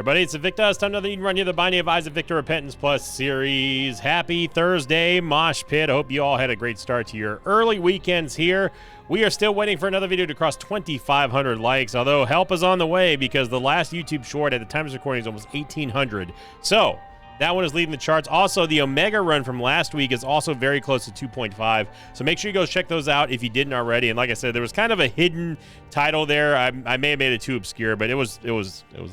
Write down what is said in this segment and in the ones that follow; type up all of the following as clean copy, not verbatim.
Everybody, it's Invicta. It's time another Eden Run here, the Binding of Isaac Victor Repentance Plus series. Happy Thursday, Mosh Pit. I hope you all had a great start to your early weekends here. We are still waiting for another video to cross 2,500 likes, although help is on the way because the last YouTube short at the time of this recording is almost 1,800. So that one is leading the charts. Also, the Omega run from last week is also very close to 2.5. So make sure you go check those out if you didn't already. And like I said, there was kind of a hidden title there. I may have made it too obscure, but it was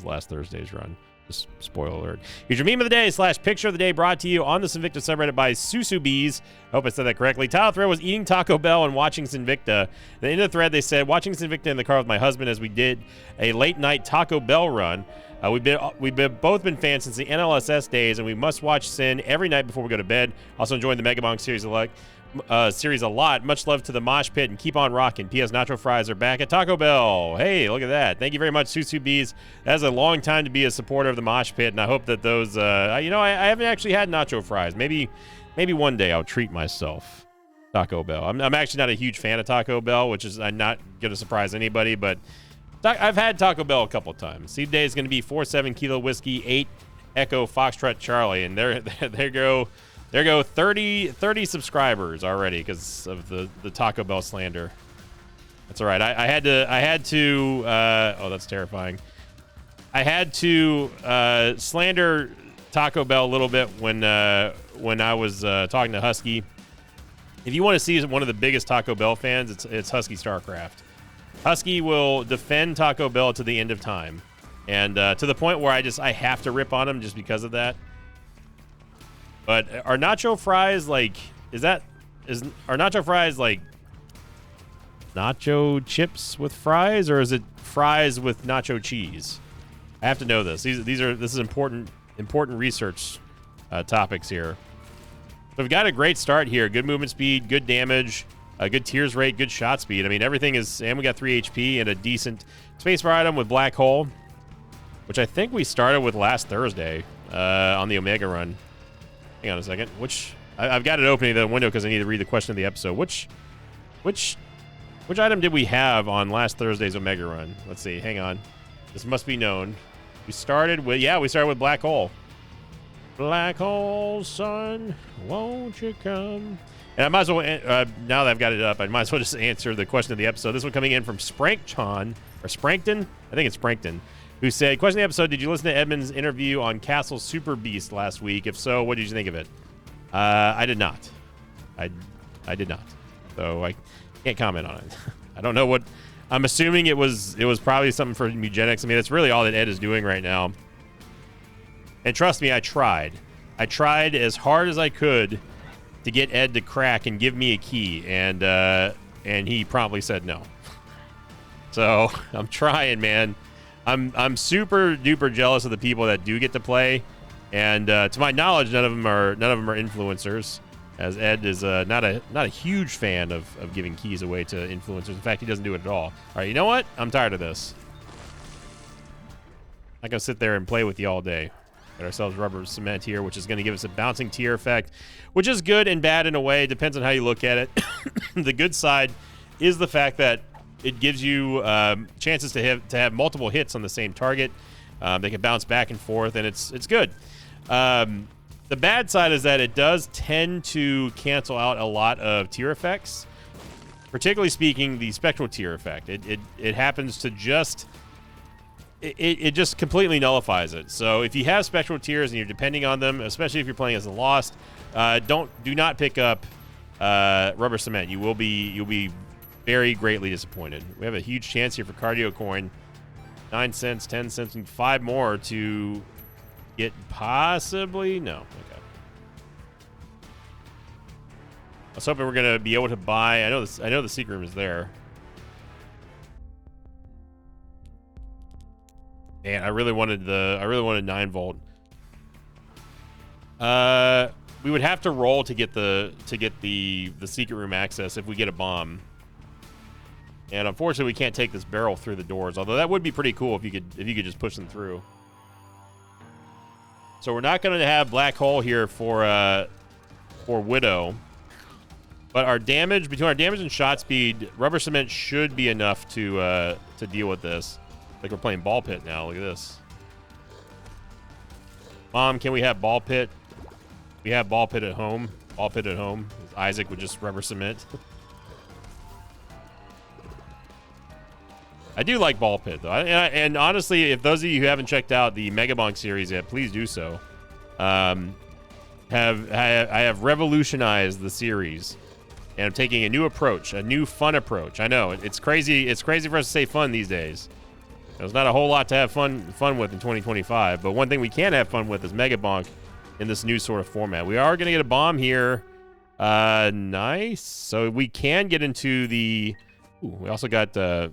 last Thursday's run. Just spoiler alert. Here's your meme of the day / picture of the day brought to you on the Sinvicta subreddit by Susubees. I hope I said that correctly. Title thread was eating Taco Bell and watching Sinvicta. At the end of the thread, they said, watching Sinvicta in the car with my husband as we did a late night Taco Bell run. We've both been fans since the NLSS days, and we must watch Sin every night before we go to bed. Also enjoying the Mega Bong series a lot. Much love to the Mosh Pit and keep on rocking. P.S. Nacho Fries are back at Taco Bell. Hey, look at that. Thank you very much, Susubees. That's a long time to be a supporter of the Mosh Pit, and I hope that those, I haven't actually had Nacho Fries. Maybe one day I'll treat myself. Taco Bell. I'm actually not a huge fan of Taco Bell, which is not going to surprise anybody, but I've had Taco Bell a couple times. Seed day is going to be 47 Kilo Whiskey, 8 Echo Foxtrot Charlie, and there go 30 subscribers already because of the Taco Bell slander. That's all right. I had to. Oh, that's terrifying. I had to slander Taco Bell a little bit when I was talking to Husky. If you want to see one of the biggest Taco Bell fans, it's Husky Starcraft. Husky will defend Taco Bell to the end of time, and to the point where I have to rip on him just because of that. But are nacho fries like are nacho fries like nacho chips with fries, or is it fries with nacho cheese? I have to know this. This is important research topics here. So we've got a great start here. Good movement speed, good damage. A good tears rate, good shot speed. I mean, everything is, and we got 3 HP and a decent spacebar item with Black Hole, which I think we started with last Thursday on the Omega run. Hang on a second. I've got it opening the window because I need to read the question of the episode. Which item did we have on last Thursday's Omega run? Let's see. Hang on. This must be known. We started with Black Hole. Black Hole, son, won't you come? And I might as well, now that I've got it up, I might as well just answer the question of the episode. This one coming in from Sprankton, I think it's Sprankton, who said, question of the episode, did you listen to Edmund's interview on Castle Super Beast last week? If so, what did you think of it? I did not. I did not. So I can't comment on it. I don't know what, I'm assuming it was probably something for Mugenics. I mean, that's really all that Ed is doing right now. And trust me, I tried. I tried as hard as I could to get Ed to crack and give me a key, and he promptly said no. So I'm trying, man. I'm super duper jealous of the people that do get to play, and to my knowledge, none of them are influencers, as Ed is not a huge fan of giving keys away to influencers. In fact, he doesn't do it at all. All right, you know what? I'm tired of this. I'm not gonna sit there and play with you all day. Got ourselves rubber cement here, which is going to give us a bouncing tier effect, which is good and bad in a way. Depends on how you look at it. The good side is the fact that it gives you chances to have multiple hits on the same target. They can bounce back and forth, and it's good. The bad side is that it does tend to cancel out a lot of tier effects, particularly speaking the spectral tier effect. It happens to just... It just completely nullifies it. So if you have spectral tiers and you're depending on them, especially if you're playing as a Lost, do not pick up rubber cement. You'll be very greatly disappointed. We have a huge chance here for Cardio Coin. 9 cents, 10 cents, and 5 more to get possibly no. Okay. I was hoping we're gonna be able to buy. I know the secret room is there. And I really wanted 9 volt. We would have to roll to get the secret room access if we get a bomb. And unfortunately, we can't take this barrel through the doors. Although that would be pretty cool if you could just push them through. So we're not going to have Black Hole here for Widow. But our damage, between our damage and shot speed, rubber cement should be enough to deal with this. Like we're playing ball pit now. Look at this. Mom, can we have ball pit? We have ball pit at home. Ball pit at home. Isaac would just rubber cement. I do like ball pit though, and honestly, if those of you who haven't checked out the Mega Bonk series yet, please do so. I have revolutionized the series, and I'm taking a new approach, a new fun approach. I know it's crazy. It's crazy for us to say fun these days. There's not a whole lot to have fun with in 2025, but one thing we can have fun with is Mega Bonk in this new sort of format. We are going to get a bomb here. Nice. So we can get into the. Ooh, we also got a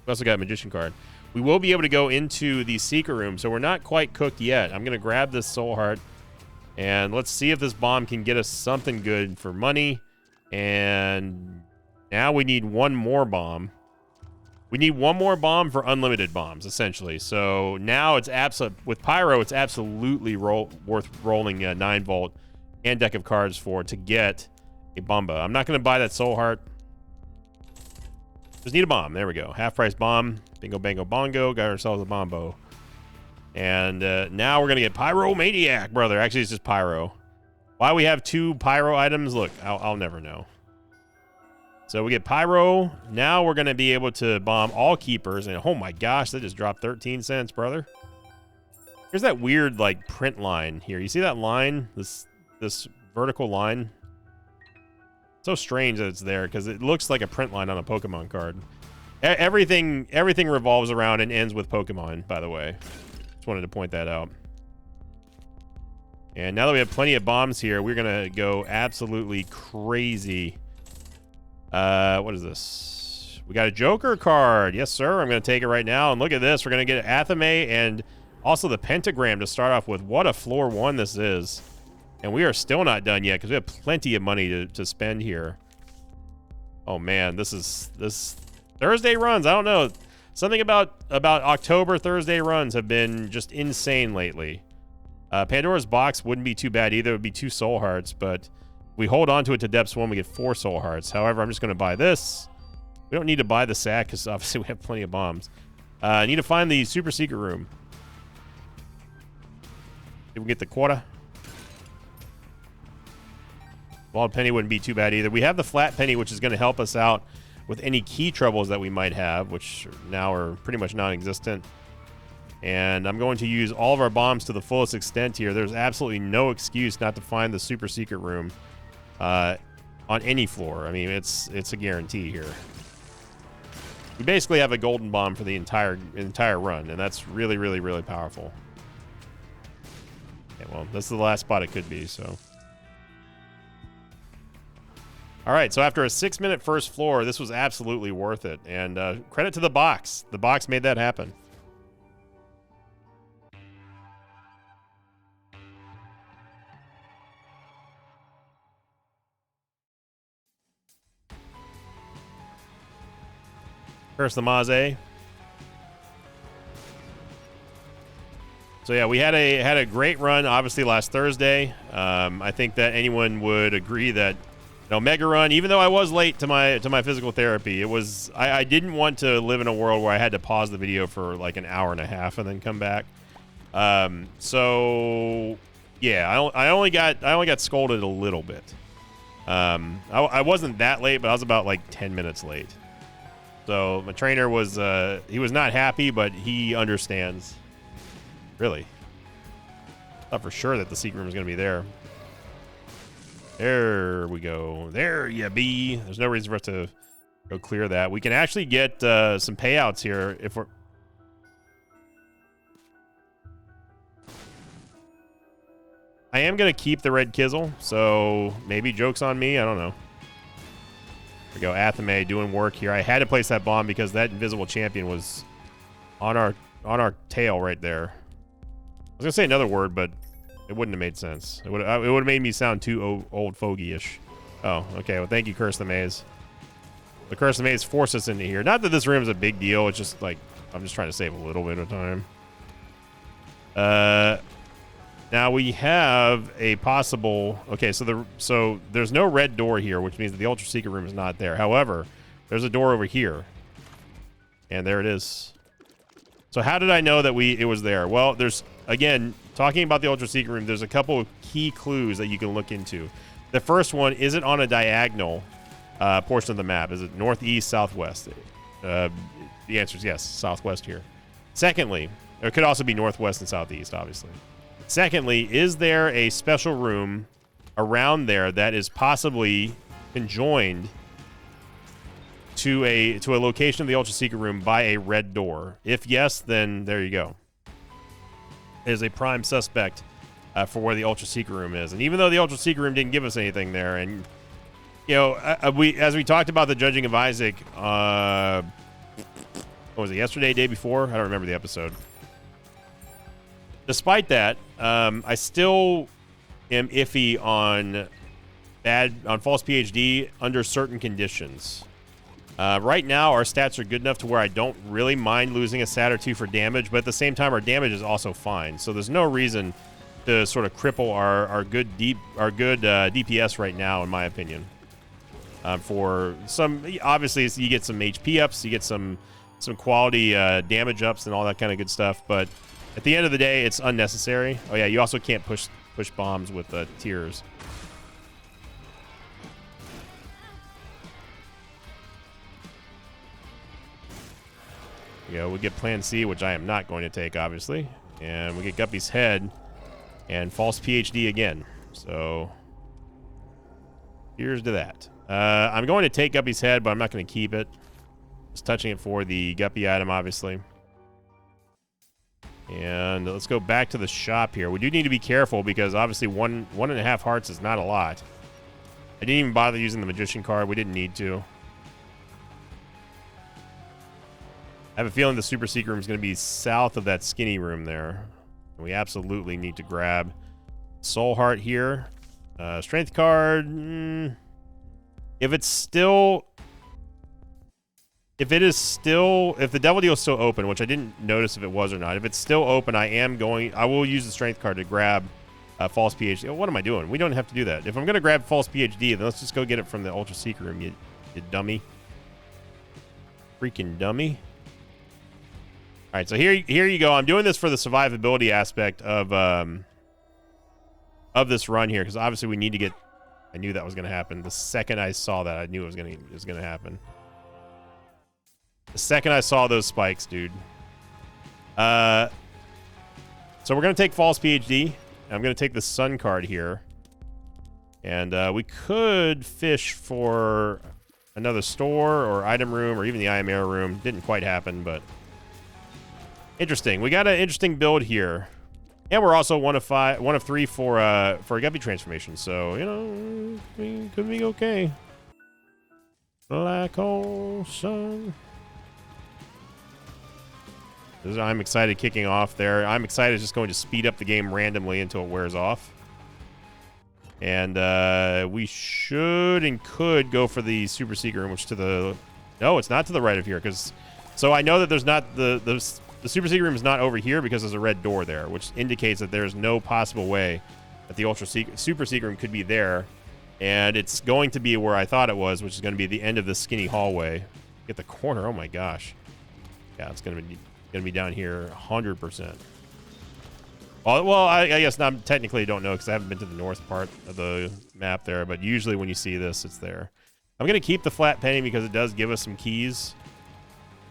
magician card. We will be able to go into the secret room, so we're not quite cooked yet. I'm going to grab this soul heart, and let's see if this bomb can get us something good for money. And now we need one more bomb. We need one more bomb for unlimited bombs, essentially. So now it's with Pyro, it's absolutely worth rolling a 9-volt and deck of cards to get a Bomba. I'm not going to buy that soul heart. Just need a bomb. There we go. Half price bomb. Bingo, bango, bongo. Got ourselves a bombo. And now we're going to get Pyromaniac, brother. Actually, it's just Pyro. Why we have 2 Pyro items? Look, I'll never know. So we get Pyro. Now we're going to be able to bomb all keepers. And oh my gosh, that just dropped 13 cents, brother. Here's that weird, like, print line here. You see that line? This vertical line? So strange that it's there because it looks like a print line on a Pokemon card. Everything revolves around and ends with Pokemon, by the way. Just wanted to point that out. And now that we have plenty of bombs here, we're going to go absolutely crazy. What is this? We got a Joker card. Yes, sir. I'm going to take it right now. And look at this. We're going to get Athame and also the Pentagram to start off with. What a floor 1 this is. And we are still not done yet because we have plenty of money to spend here. Oh man, this Thursday runs. I don't know. Something about October Thursday runs have been just insane lately. Pandora's Box wouldn't be too bad either. It would be 2 soul hearts, but we hold on to it to depths 1, we get 4 soul hearts. However, I'm just going to buy this. We don't need to buy the sack because obviously we have plenty of bombs. I need to find the super secret room. Did we get the quarter? Bald penny wouldn't be too bad either. We have the flat penny, which is going to help us out with any key troubles that we might have, which now are pretty much non-existent. And I'm going to use all of our bombs to the fullest extent here. There's absolutely no excuse not to find the super secret room on any floor. I mean, it's a guarantee here. We basically have a golden bomb for the entire run, and that's really, really, really powerful. Okay, well, this is the last spot it could be, so. All right, so after a 6-minute first floor, this was absolutely worth it. And credit to the box. The box made that happen. Curse the Maze. So yeah, we had a great run, obviously, last Thursday. I think that anyone would agree that Mega Run, even though I was late to my physical therapy, it was I didn't want to live in a world where I had to pause the video for like an hour and a half and then come back. So yeah, I only got scolded a little bit. I wasn't that late, but I was about like 10 minutes late. So my trainer was he was not happy, but he understands. Really, thought for sure that the secret room was going to be there. There we go. There you be. There's no reason for us to go clear that. We can actually get some payouts here if we're. I am going to keep the red Kizzle, so maybe joke's on me. I don't know. There we go. Athame doing work here. I had to place that bomb because that invisible champion was on our tail right there. I was going to say another word, but it wouldn't have made sense. It would have made me sound too old fogey-ish. Oh, okay. Well, thank you, Curse the Maze. The Curse the Maze forced us into here. Not that this room is a big deal. It's just like I'm just trying to save a little bit of time. Now we have a possible. Okay, so there's no red door here, which means that the ultra secret room is not there. However, there's a door over here, and there it is. So how did I know that it was there? Well, there's again talking about the Ultra Secret Room, there's a couple of key clues that you can look into. The first one, is it on a diagonal portion of the map? Is it northeast, southwest? The answer is yes, southwest here. Secondly, it could also be northwest and southeast, obviously. Secondly, is there a special room around there that is possibly conjoined to a location of the Ultra Secret Room by a red door? If yes, then there you go. It is a prime suspect for where the Ultra Secret Room is. And even though the Ultra Secret Room didn't give us anything there, and you know, as we talked about the Judging of Isaac, what was it, yesterday, day before? I don't remember the episode. Despite that, I still am iffy on false PhD under certain conditions. Right now, our stats are good enough to where I don't really mind losing a stat or two for damage, but at the same time, our damage is also fine. So there's no reason to sort of cripple our good DPS right now, in my opinion. For some, obviously, you get some HP ups, you get some quality damage ups, and all that kind of good stuff. But at the end of the day, it's unnecessary. Oh yeah, you also can't push bombs with tiers. We get Plan C, which I am not going to take, obviously. And we get Guppy's Head and false PhD again. So here's to that. I'm going to take Guppy's Head, but I'm not going to keep it. Just touching it for the Guppy item, obviously. And let's go back to the shop here. We do need to be careful because obviously 1.5 hearts is not a lot. I didn't even bother using the Magician card. We didn't need to. I have a feeling the Super Secret Room is going to be south of that skinny room there. We absolutely need to grab Soul Heart here. Strength card. If the Devil Deal is still open, which I didn't notice if it was or not. If it's still open, I will use the Strength card to grab False PhD. Oh, what am I doing? We don't have to do that. If I'm going to grab False PhD, then let's just go get it from the Ultra Secret Room, you dummy. Freaking dummy. All right, so here you go. I'm doing this for the survivability aspect of this run here, because obviously we need to get. I knew that was going to happen. The second I saw that, I knew it was going to happen. The second I saw those spikes, dude. So we're going to take False PhD. I'm going to take the Sun card here, and we could fish for another store or item room or even the IMR room. Didn't quite happen, but. Interesting. We got an interesting build here, and we're also one of 3 for a Guppy transformation. So we could be okay. Black hole sun. I'm excited kicking off there. I'm excited just going to speed up the game randomly until it wears off, and we should and could go for the Super Secret Room, which no, it's not to the right of here, because so I know that there's not the Super Secret Room is not over here because there's a red door there, which indicates that there's no possible way that the Super Secret Room could be there. And it's going to be where I thought it was, which is going to be the end of this skinny hallway. Get the corner. Oh my gosh. Yeah, it's going to be down here 100%. Well, I guess not. Technically, I don't know because I haven't been to the north part of the map there. But usually when you see this, it's there. I'm going to keep the flat penny because it does give us some keys.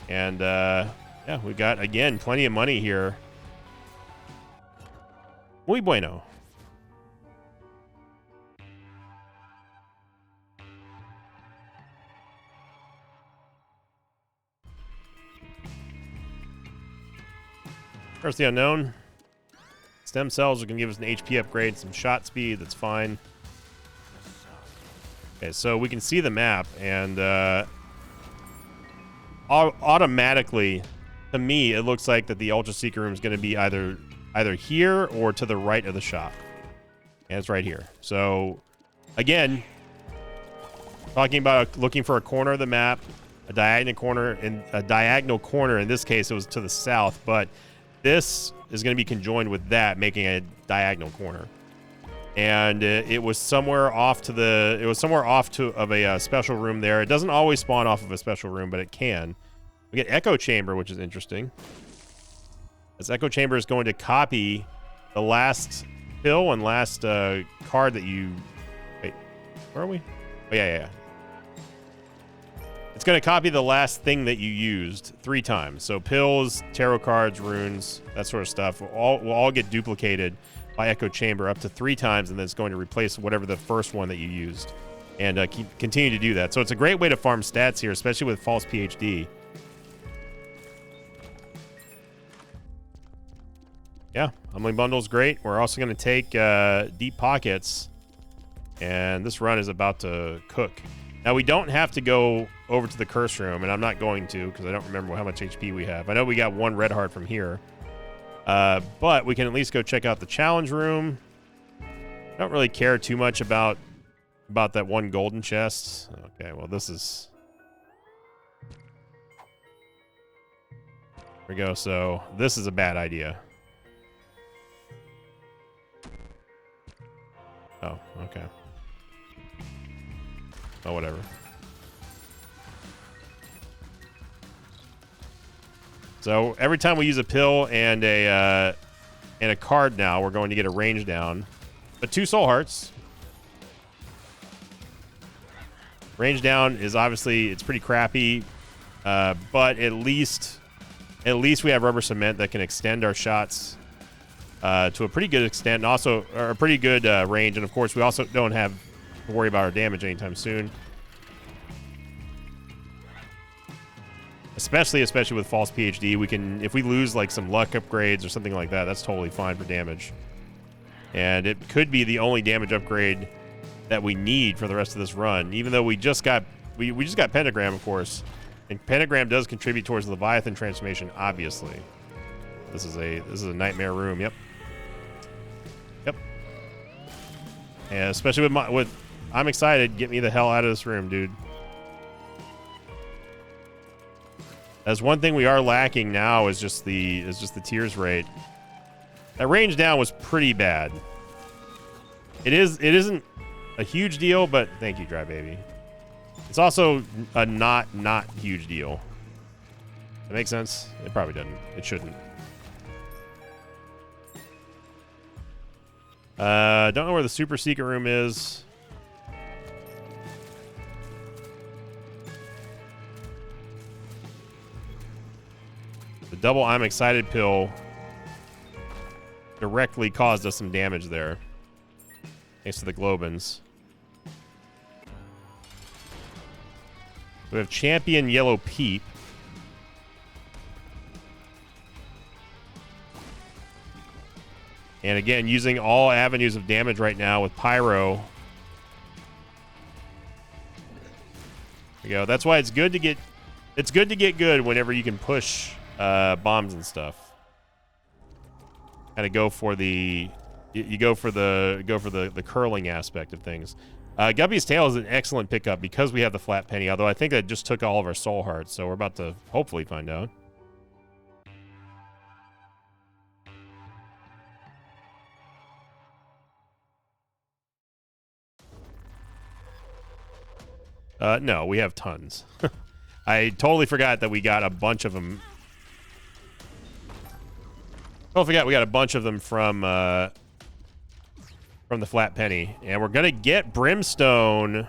And, yeah, we got, again, plenty of money here. Muy bueno. First, the unknown. Stem cells are going to give us an HP upgrade, some shot speed. That's fine. Okay, so we can see the map, and automatically, to me, it looks like that the Ultra Secret Room is going to be either here or to the right of the shop. And it's right here. So, again, talking about looking for a corner of the map, a diagonal corner. In this case, it was to the south, but this is going to be conjoined with that, making a diagonal corner. And it was somewhere off of a special room there. It doesn't always spawn off of a special room, but it can. We get Echo Chamber, which is interesting. This Echo Chamber is going to copy the last pill and last card that you... Wait, where are we? Oh, yeah. It's going to copy the last thing that you used 3 times. So pills, tarot cards, runes, that sort of stuff will all get duplicated by Echo Chamber up to 3 times, and then it's going to replace whatever the first one that you used. And continue to do that. So it's a great way to farm stats here, especially with False PhD. Yeah, Humbling Bundle's great. We're also going to take Deep Pockets, and this run is about to cook. Now, we don't have to go over to the Curse Room, and I'm not going to because I don't remember how much HP we have. I know we got 1 red heart from here, but we can at least go check out the Challenge Room. I don't really care too much about that 1 golden chest. Okay, well, this is... Here we go. So this is a bad idea. Oh, okay. Oh, whatever. So every time we use a pill and a card now, we're going to get a range down. But 2 soul hearts. Range down is obviously, it's pretty crappy, but at least we have rubber cement that can extend our shots to a pretty good extent, and also a pretty good range. And of course, we also don't have to worry about our damage anytime soon. Especially with False PhD, we can, if we lose like some luck upgrades or something like that, that's totally fine for damage. And it could be the only damage upgrade that we need for the rest of this run, even though we just got Pentagram, of course, and Pentagram does contribute towards the Leviathan transformation, obviously. This is a nightmare room. Yep. Yeah, especially with I'm excited. Get me the hell out of this room, dude. That's one thing we are lacking now is just the tears rate. That range down was pretty bad. It isn't a huge deal, but thank you, Dry Baby. It's also a not huge deal. That makes sense? It probably doesn't. It shouldn't. Don't know where the super secret room is. The double I'm excited pill directly caused us some damage there. Thanks to the Globins. We have Champion Yellow Peep. And again, using all avenues of damage right now with Pyro. There we go. That's why it's good to get good whenever you can push bombs and stuff. Kind of go for the curling aspect of things. Guppy's Tail is an excellent pickup because we have the flat penny, although I think that just took all of our soul hearts, so we're about to hopefully find out. No, we have tons. I totally forgot that we got a bunch of them. Oh, I forgot we got a bunch of them from the flat penny, and we're gonna get Brimstone.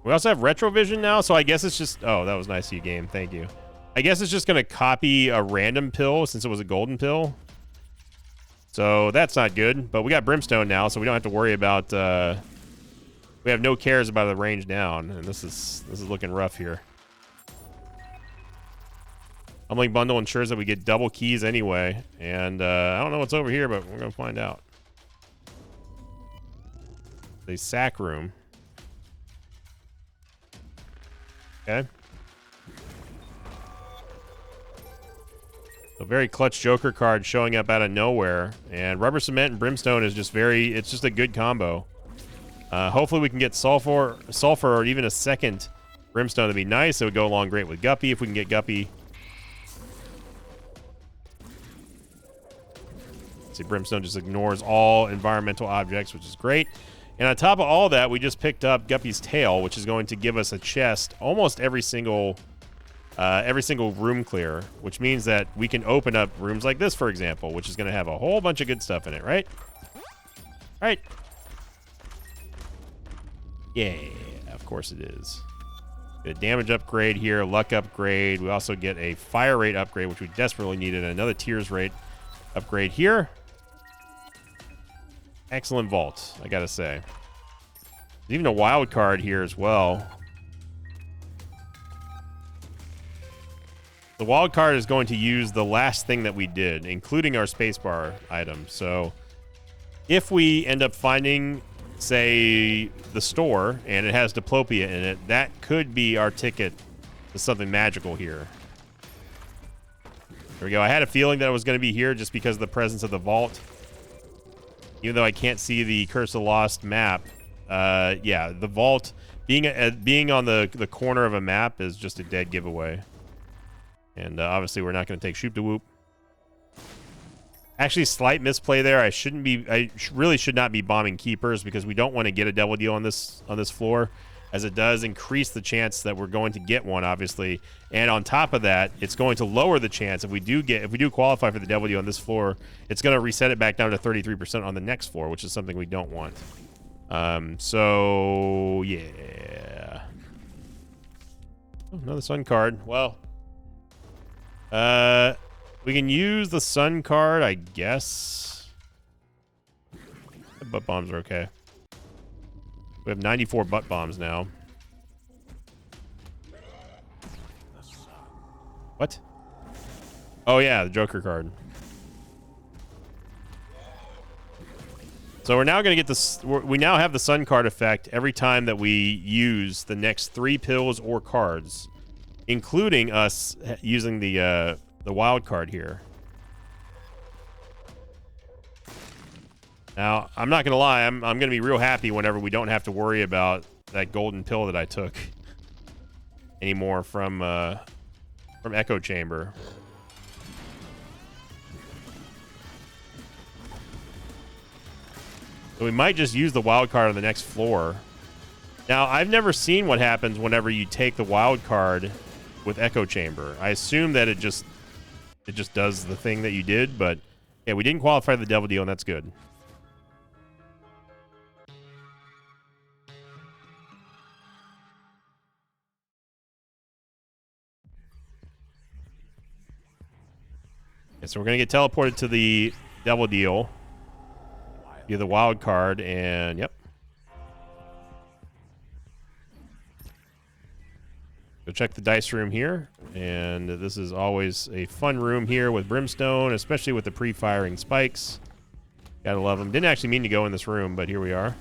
We also have Retrovision now, so I guess it's just. Oh, that was nice of you, game. Thank you. I guess it's just gonna copy a random pill since it was a golden pill. So that's not good. But we got Brimstone now, so we don't have to worry about. We have no cares about the range down, and this is looking rough here. Humbling Bundle ensures that we get double keys anyway, and I don't know what's over here, but we're gonna find out. The sack room. Okay. A very clutch Joker card showing up out of nowhere, and Rubber Cement and Brimstone is just it's just a good combo. Hopefully we can get sulfur, or even a second Brimstone. That'd be nice. It would go along great with Guppy if we can get Guppy. See, Brimstone just ignores all environmental objects, which is great. And on top of all that, we just picked up Guppy's Tail, which is going to give us a chest almost every single every single room clear, which means that we can open up rooms like this, for example, which is going to have a whole bunch of good stuff in it, right? Right. Yeah, of course it is. Get a damage upgrade here, luck upgrade. We also get a fire rate upgrade, which we desperately needed. Another tears rate upgrade here. Excellent vault, I gotta say. There's even a wild card here as well. The wild card is going to use the last thing that we did, including our spacebar item. So if we end up finding, say, the store, and it has Diplopia in it, that could be our ticket to something magical here. There we go. I had a feeling that it was going to be here just because of the presence of the vault. Even though I can't see the Curse of the Lost map, yeah, the vault being on the corner of a map is just a dead giveaway. And obviously, we're not going to take Shoop da Whoop. Actually, slight misplay there. I really should not be bombing keepers because we don't want to get a double deal on this floor, as it does increase the chance that we're going to get one, obviously. And on top of that, it's going to lower the chance if we do qualify for the double deal on this floor, it's going to reset it back down to 33% on the next floor, which is something we don't want. So yeah. Oh, another sun card. Well, we can use the sun card, I guess. Butt bombs are okay. We have 94 butt bombs now. What? Oh yeah, the Joker card. So we're now going to get this. We now have the sun card effect every time that we use the next 3 pills or cards, including us using the wild card here. Now, I'm not going to lie. I'm going to be real happy whenever we don't have to worry about that golden pill that I took anymore from Echo Chamber. So we might just use the wild card on the next floor. Now, I've never seen what happens whenever you take the wild card with Echo Chamber. I assume that it just does the thing that you did, but yeah, we didn't qualify the double deal, and that's good. Okay, so we're going to get teleported to the double deal. Via the wild card, and yep. Go check the dice room here. And this is always a fun room here with Brimstone, especially with the pre-firing spikes. Gotta love them. Didn't actually mean to go in this room, but here we are.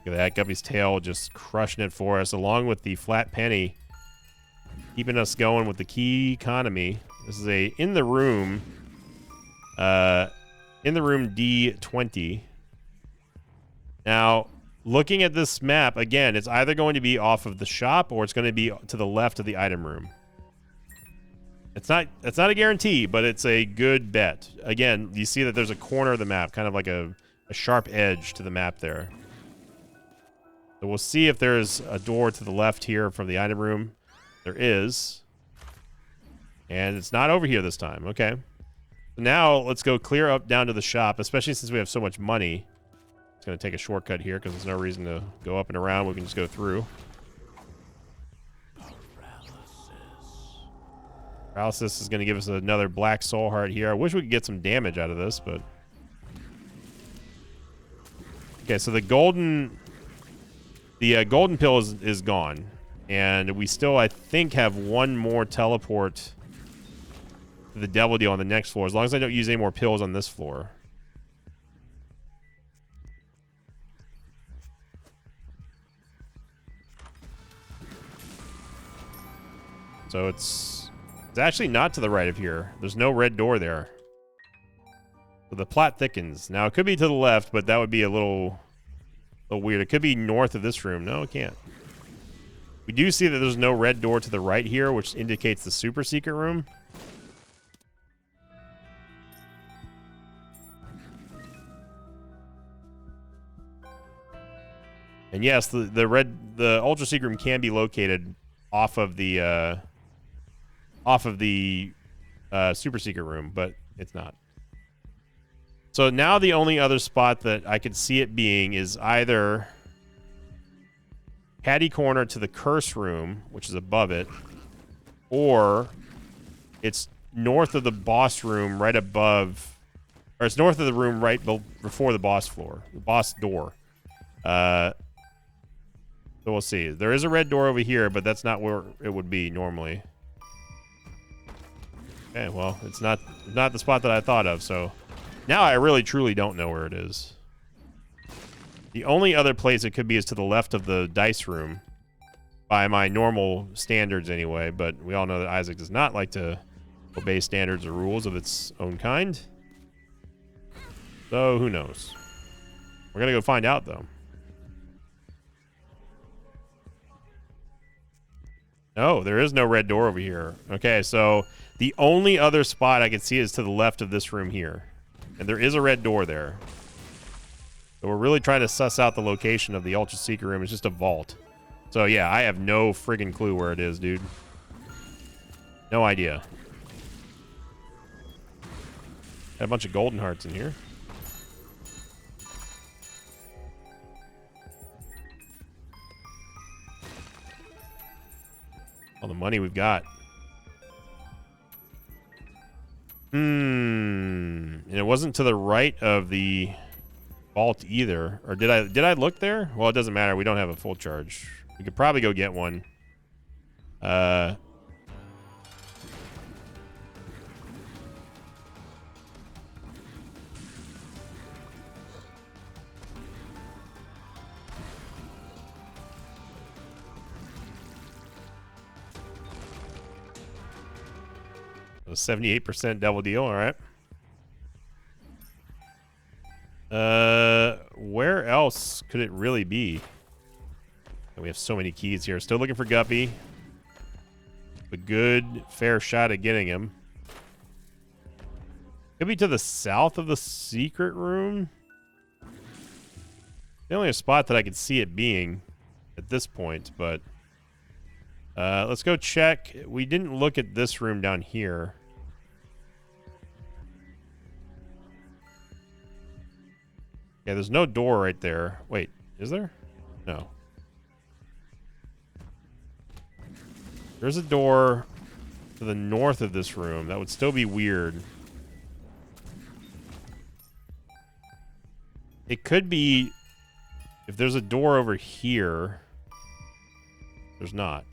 Look at that. Guppy's tail just crushing it for us, along with the flat penny. Keeping us going with the key economy. This is a in the room D20. Now, looking at this map, again, it's either going to be off of the shop or it's going to be to the left of the item room. It's not a guarantee, but it's a good bet. Again, you see that there's a corner of the map, kind of like a sharp edge to the map there. So we'll see if there's a door to the left here from the item room. There is. And it's not over here this time. Okay. So now let's go clear up down to the shop, especially since we have so much money. It's going to take a shortcut here because there's no reason to go up and around. We can just go through. Paralysis is going to give us another black soul heart here. I wish we could get some damage out of this, but... Okay, so the golden pill is gone. And we still, I think, have one more teleport to the devil deal on the next floor, as long as I don't use any more pills on this floor. So it's actually not to the right of here. There's no red door there. So the plot thickens. Now, it could be to the left, but that would be a little weird. It could be north of this room. No, it can't. We do see that there's no red door to the right here, which indicates the super secret room. And yes, the Ultra Secret Room can be located off of the Super Secret Room, but it's not. So now the only other spot that I could see it being is either Caddy Corner to the Curse Room, which is above it, or it's north of the Boss Room right above, or it's north of the room right before the Boss floor, the Boss door. So we'll see. There is a red door over here, but that's not where it would be normally. Okay, well, it's not the spot that I thought of, so now I really truly don't know where it is. The only other place it could be is to the left of the dice room, by my normal standards anyway, but we all know that Isaac does not like to obey standards or rules of its own kind. So who knows? We're gonna go find out, though. No, there is no red door over here. Okay, so the only other spot I can see is to the left of this room here. And there is a red door there. So we're really trying to suss out the location of the Ultra Secret Room. It's just a vault. So yeah, I have no friggin' clue where it is, dude. No idea. Got a bunch of golden hearts in here. All the money we've got. And it wasn't to the right of the vault either. Or did I look there? Well, it doesn't matter. We don't have a full charge. We could probably go get one. 78% double deal, all right. Where else could it really be? We have so many keys here. Still looking for Guppy. A good, fair shot at getting him. Could be to the south of the secret room. The only spot that I could see it being at this point, but let's go check. We didn't look at this room down here. Yeah, there's no door right there. Wait, is there? No. There's a door to the north of this room. That would still be weird. It could be if there's a door over here. There's not.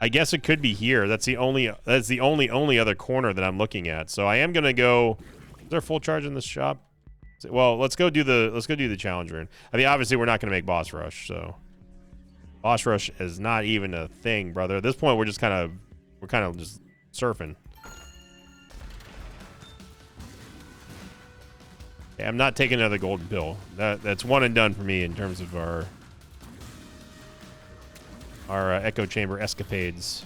I guess it could be here. That's the only other corner that I'm looking at. So I am gonna go. Is there a full charge in this shop? Well, let's go do the challenge rune. I mean, obviously we're not gonna make boss rush, so boss rush is not even a thing, brother. At this point, we're kind of just surfing. Okay, I'm not taking another golden pill. That's one and done for me in terms of our echo chamber escapades.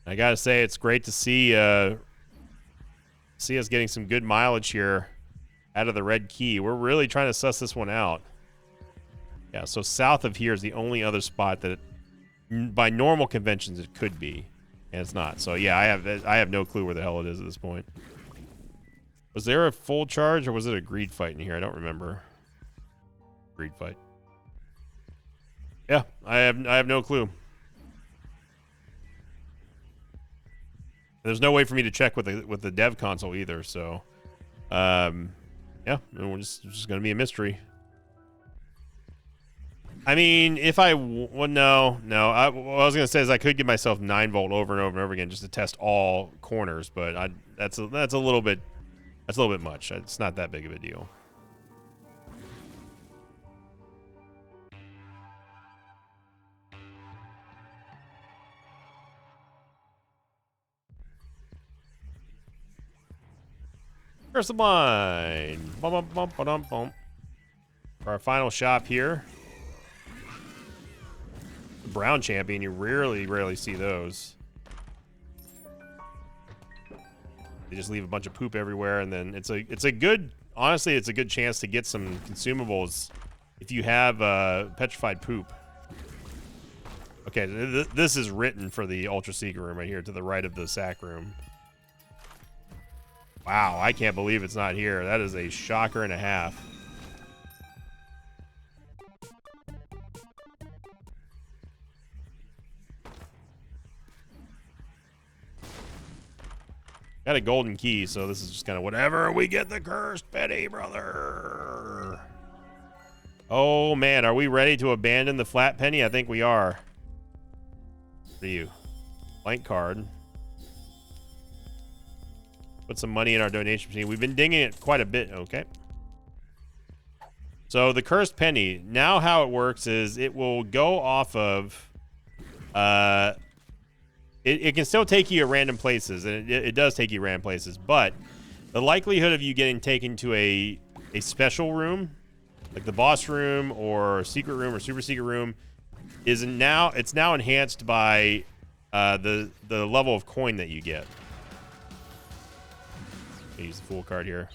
I gotta say, it's great to see us getting some good mileage here out of the red key. We're really trying to suss this one out. Yeah, so south of here is the only other spot that, by normal conventions, it could be, and it's not. So yeah, I have no clue where the hell it is at this point. Was there a full charge or was it a greed fight in here? I don't remember. Greed fight. Yeah, I have no clue. There's no way for me to check with the dev console either, so yeah, we're just gonna be a mystery. I mean, if I well, no, what I was gonna say is I could give myself 9-volt over and over and over again just to test all corners, but that's a little bit much. It's not that big of a deal. First of line. Bum, bum, bum, bum, bum. For our final shop here. brown champion, you rarely see those. They just leave a bunch of poop everywhere, and then it's a good, honestly, it's a good chance to get some consumables if you have petrified poop. Okay, this is written for the Ultra Secret Room right here to the right of the sack room. Wow, I can't believe it's not here. That is a shocker and a half. Got a golden key, so this is just kind of whatever. We get the cursed penny, brother. Oh, man, are we ready to abandon the flat penny? I think we are. For you. Blank card. Put some money in our donation machine. We've been dinging it quite a bit. Okay. So the cursed penny. Now how it works is it will go off of... It can still take you to random places, and it does take you to random places, but the likelihood of you getting taken to a special room, like the boss room or secret room or super secret room, is now enhanced by the level of coin that you get. Use the Fool card here.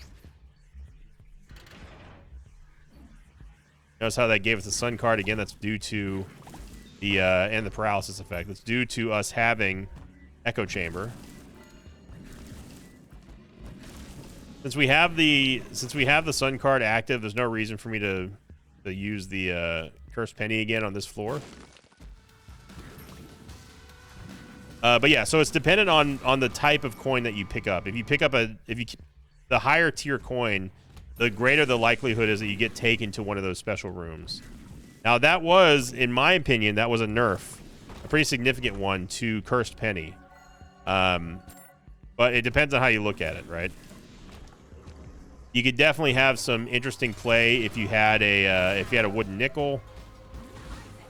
Notice how that gave us the Sun card again. That's due to the and the paralysis effect. It's due to us having Echo Chamber. Since we have the Sun card active, there's no reason for me to use the Cursed Penny again on this floor. But yeah, so it's dependent on the type of coin that you pick up. If you pick up the higher tier coin, the greater the likelihood is that you get taken to one of those special rooms. Now that was, in my opinion, that was a nerf, a pretty significant one to Cursed Penny. But it depends on how you look at it, right? You could definitely have some interesting play if you had a wooden nickel.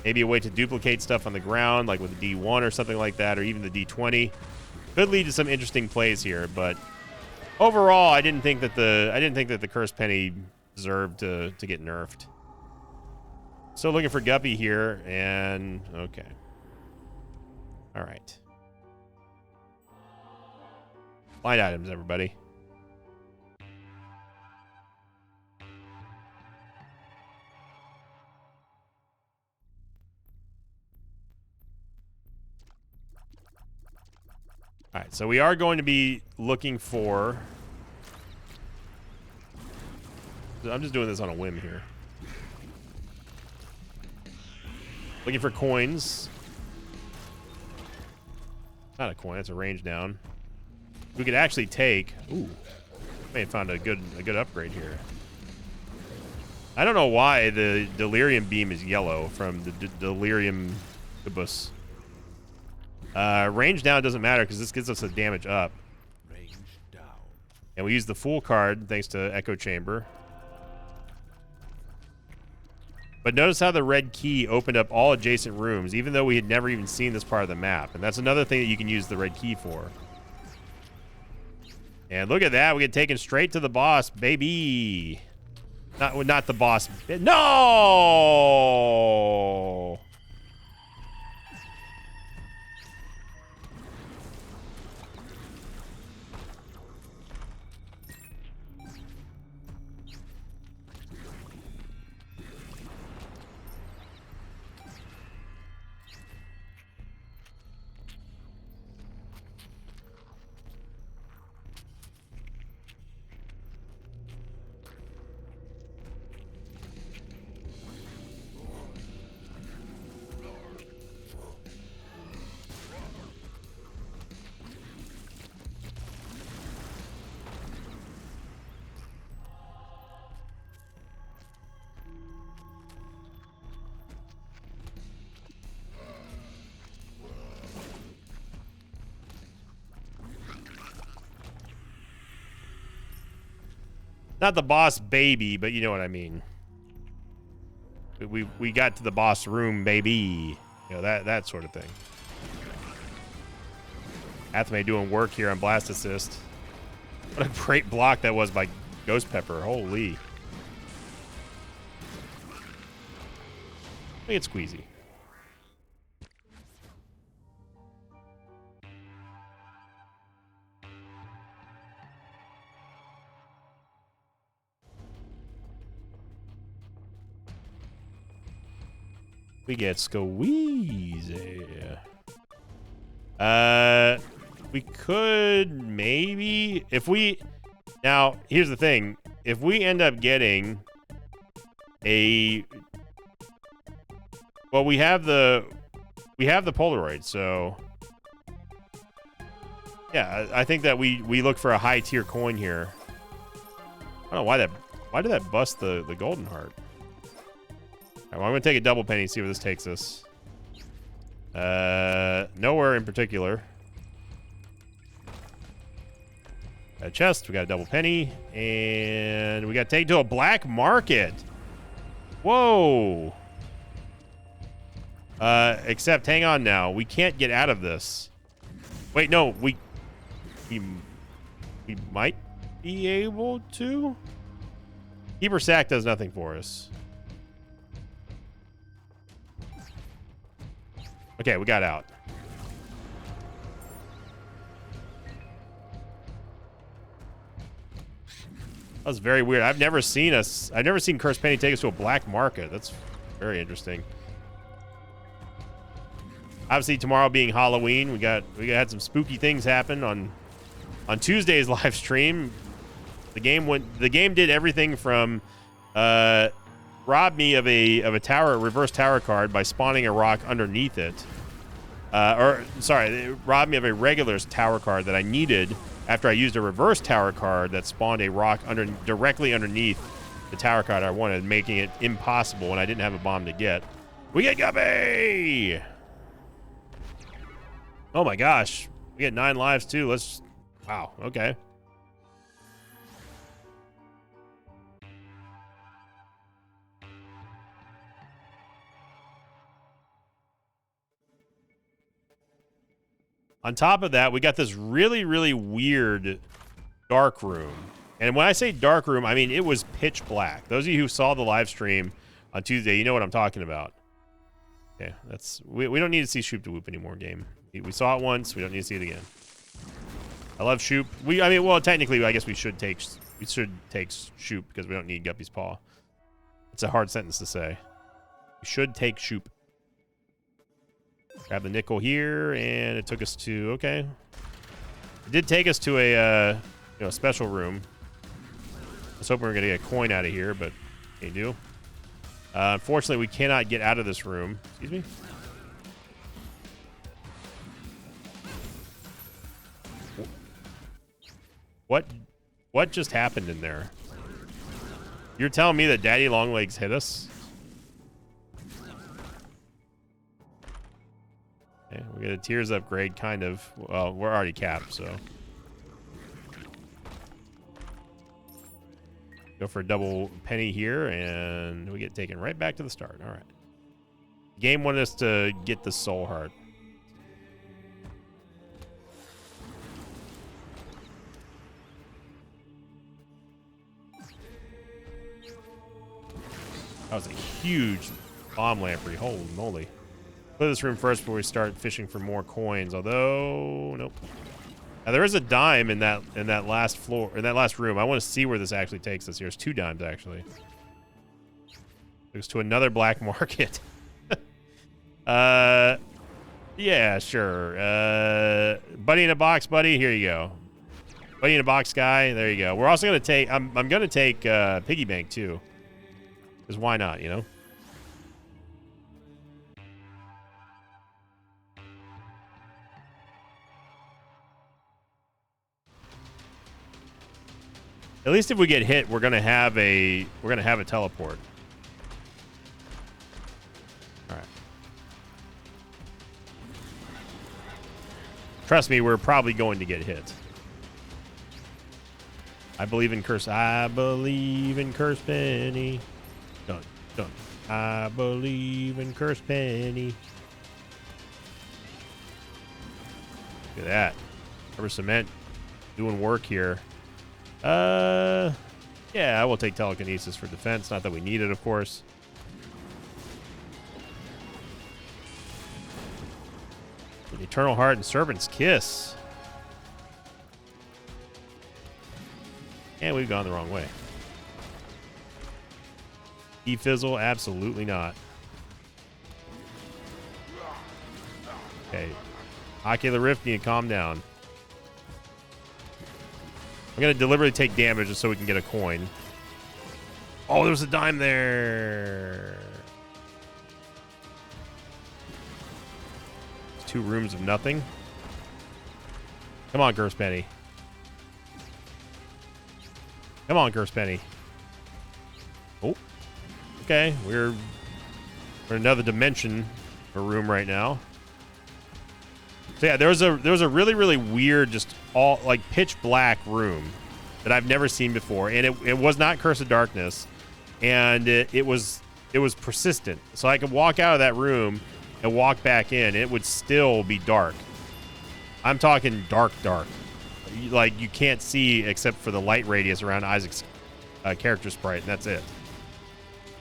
Maybe a way to duplicate stuff on the ground, like with a D1 or something like that, or even the D20. Could lead to some interesting plays here, but overall, I didn't think that the Cursed Penny deserved to get nerfed. Still looking for Guppy here, and okay. All right. Blind items, everybody. All right, so we are going to be looking for... I'm just doing this on a whim here. Looking for coins. Not a coin, it's a range down. We could actually take... Ooh. May have found a good upgrade here. I don't know why the Delirium Beam is yellow from the Delirium Gibus. Range down doesn't matter because this gives us a damage up. Range down. And we use the Fool card thanks to Echo Chamber. But notice how the red key opened up all adjacent rooms, even though we had never even seen this part of the map. And that's another thing that you can use the red key for. And look at that. We get taken straight to the boss, baby. Not the boss. No! Not the boss baby, but you know what I mean. We got to the boss room, baby. You know, that sort of thing. Athame doing work here on Blast Assist. What a great block that was by Ghost Pepper. Holy. Look at Squeezy. We get squeezy. We could maybe, if we, now here's the thing. If we end up getting a, well, we have the Polaroid, so yeah, I think that we look for a high tier coin here. I don't know why did that bust the golden heart? All right, well, I'm gonna take a double penny and see where this takes us. Nowhere in particular. A chest, we got a double penny, and we got taken to a black market. Whoa. Except, hang on now, we can't get out of this. Wait, no, we might be able to. Keeper sack does nothing for us. Okay, we got out. That was very weird. I've never seen Cursed Penny take us to a black market. That's very interesting. Obviously, tomorrow being Halloween, we had some spooky things happen on Tuesday's live stream. The game did everything from rob me of a reverse tower card by spawning a rock underneath it. It robbed me of a regular tower card that I needed after I used a reverse tower card that spawned a rock directly underneath the tower card I wanted, making it impossible when I didn't have a bomb to get. We get Guppy! Oh my gosh. We get 9 lives too. Wow, okay. On top of that, we got this really, really weird dark room. And when I say dark room, I mean it was pitch black. Those of you who saw the live stream on Tuesday, you know what I'm talking about. Yeah, we don't need to see Shoop to Whoop anymore, game. We saw it once, we don't need to see it again. I love Shoop. Well, technically, I guess we should take Shoop because we don't need Guppy's Paw. It's a hard sentence to say. We should take Shoop. Grab the nickel here, and it took us to, okay. It did take us to a special room. I was hoping we were gonna get a coin out of here, but can't do. Unfortunately, we cannot get out of this room. Excuse me. What just happened in there? You're telling me that Daddy Longlegs hit us? Okay, we get a Tears upgrade, kind of. Well, we're already capped, so. Go for a double penny here, and we get taken right back to the start. All right. Game wanted us to get the soul heart. That was a huge bomb lamprey. Holy moly. Clear this room first before we start fishing for more coins. Although, nope. Now there is a dime in that last floor, in that last room. I want to see where this actually takes us. There's 2 dimes actually. Goes to another black market. Yeah, sure. Buddy in a box, buddy. Here you go. Buddy in a box guy. There you go. We're also gonna take. I'm gonna take piggy bank too. Because why not? You know. At least if we get hit, we're gonna have a teleport. All right. Trust me, we're probably going to get hit. I believe in Cursed Penny. Done. I believe in Cursed Penny. Look at that. Rubber cement doing work here. Yeah, I will take telekinesis for defense. Not that we need it, of course. An Eternal Heart and Serpent's Kiss. And we've gone the wrong way. E-Fizzle, absolutely not. Okay. Ocular Rift, need to calm down. I'm going to deliberately take damage just so we can get a coin. Oh, there's a dime there. There's 2 rooms of nothing. Come on, Curse Penny. Come on, Curse Penny. Oh. Okay, we're in another dimension or room right now. So yeah, there was a really, really weird, just all like pitch black room that I've never seen before, and it was not Curse of Darkness, and it was persistent. So I could walk out of that room and walk back in, and it would still be dark. I'm talking dark. Like you can't see except for the light radius around Isaac's character sprite, and that's it.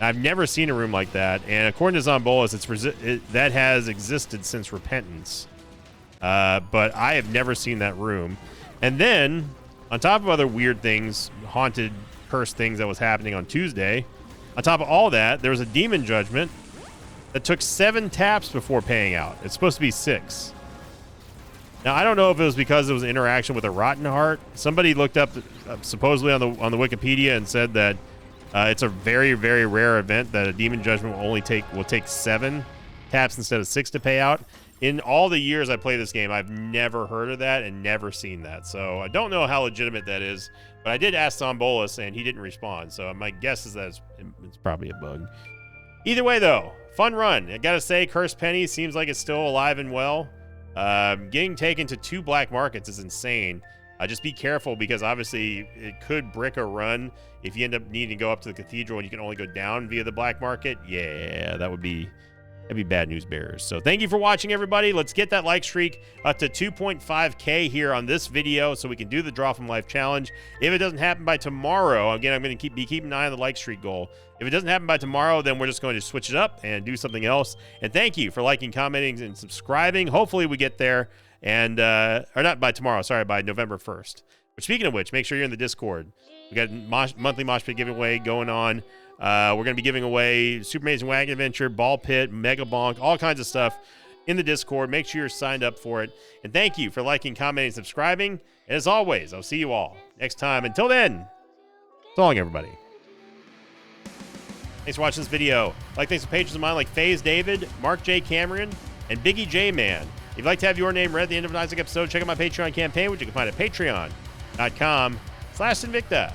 I've never seen a room like that, and according to Zombolis, that has existed since Repentance. But I have never seen that room. And then, on top of other weird things, haunted, cursed things that was happening on Tuesday, on top of all that, there was a demon judgment that took 7 taps before paying out. It's supposed to be 6. Now, I don't know if it was because it was an interaction with a Rotten Heart. Somebody looked up, supposedly on the Wikipedia, and said that it's a very, very rare event that a demon judgment will take 7 taps instead of 6 to pay out. In all the years I play this game, I've never heard of that and never seen that. So I don't know how legitimate that is, but I did ask Zombolis and he didn't respond. So my guess is that it's probably a bug. Either way, though, fun run. I gotta say, Cursed Penny seems like it's still alive and well. Getting taken to 2 black markets is insane. Just be careful because obviously it could brick a run if you end up needing to go up to the cathedral and you can only go down via the black market. Yeah, that'd be bad news bearers. So thank you for watching, everybody. Let's get that like streak up to 2.5K here on this video so we can do the Draw from Life challenge. If it doesn't happen by tomorrow, again, I'm going to be keeping an eye on the like streak goal. If it doesn't happen by tomorrow, then we're just going to switch it up and do something else. And thank you for liking, commenting, and subscribing. Hopefully we get there. And, or not by tomorrow, sorry, by November 1st. But speaking of which, make sure you're in the Discord. We got monthly Mosh Pit giveaway going on. We're going to be giving away Super Amazing Wagon Adventure, Ball Pit, Mega Bonk, all kinds of stuff in the Discord. Make sure you're signed up for it. And thank you for liking, commenting, and subscribing. And as always, I'll see you all next time. Until then, so long, everybody. Thanks for watching this video. Thanks to patrons of mine like FaZe David, Mark J. Cameron, and Biggie J. Man. If you'd like to have your name read at the end of an Isaac episode, check out my Patreon campaign, which you can find at patreon.com/Sinvicta.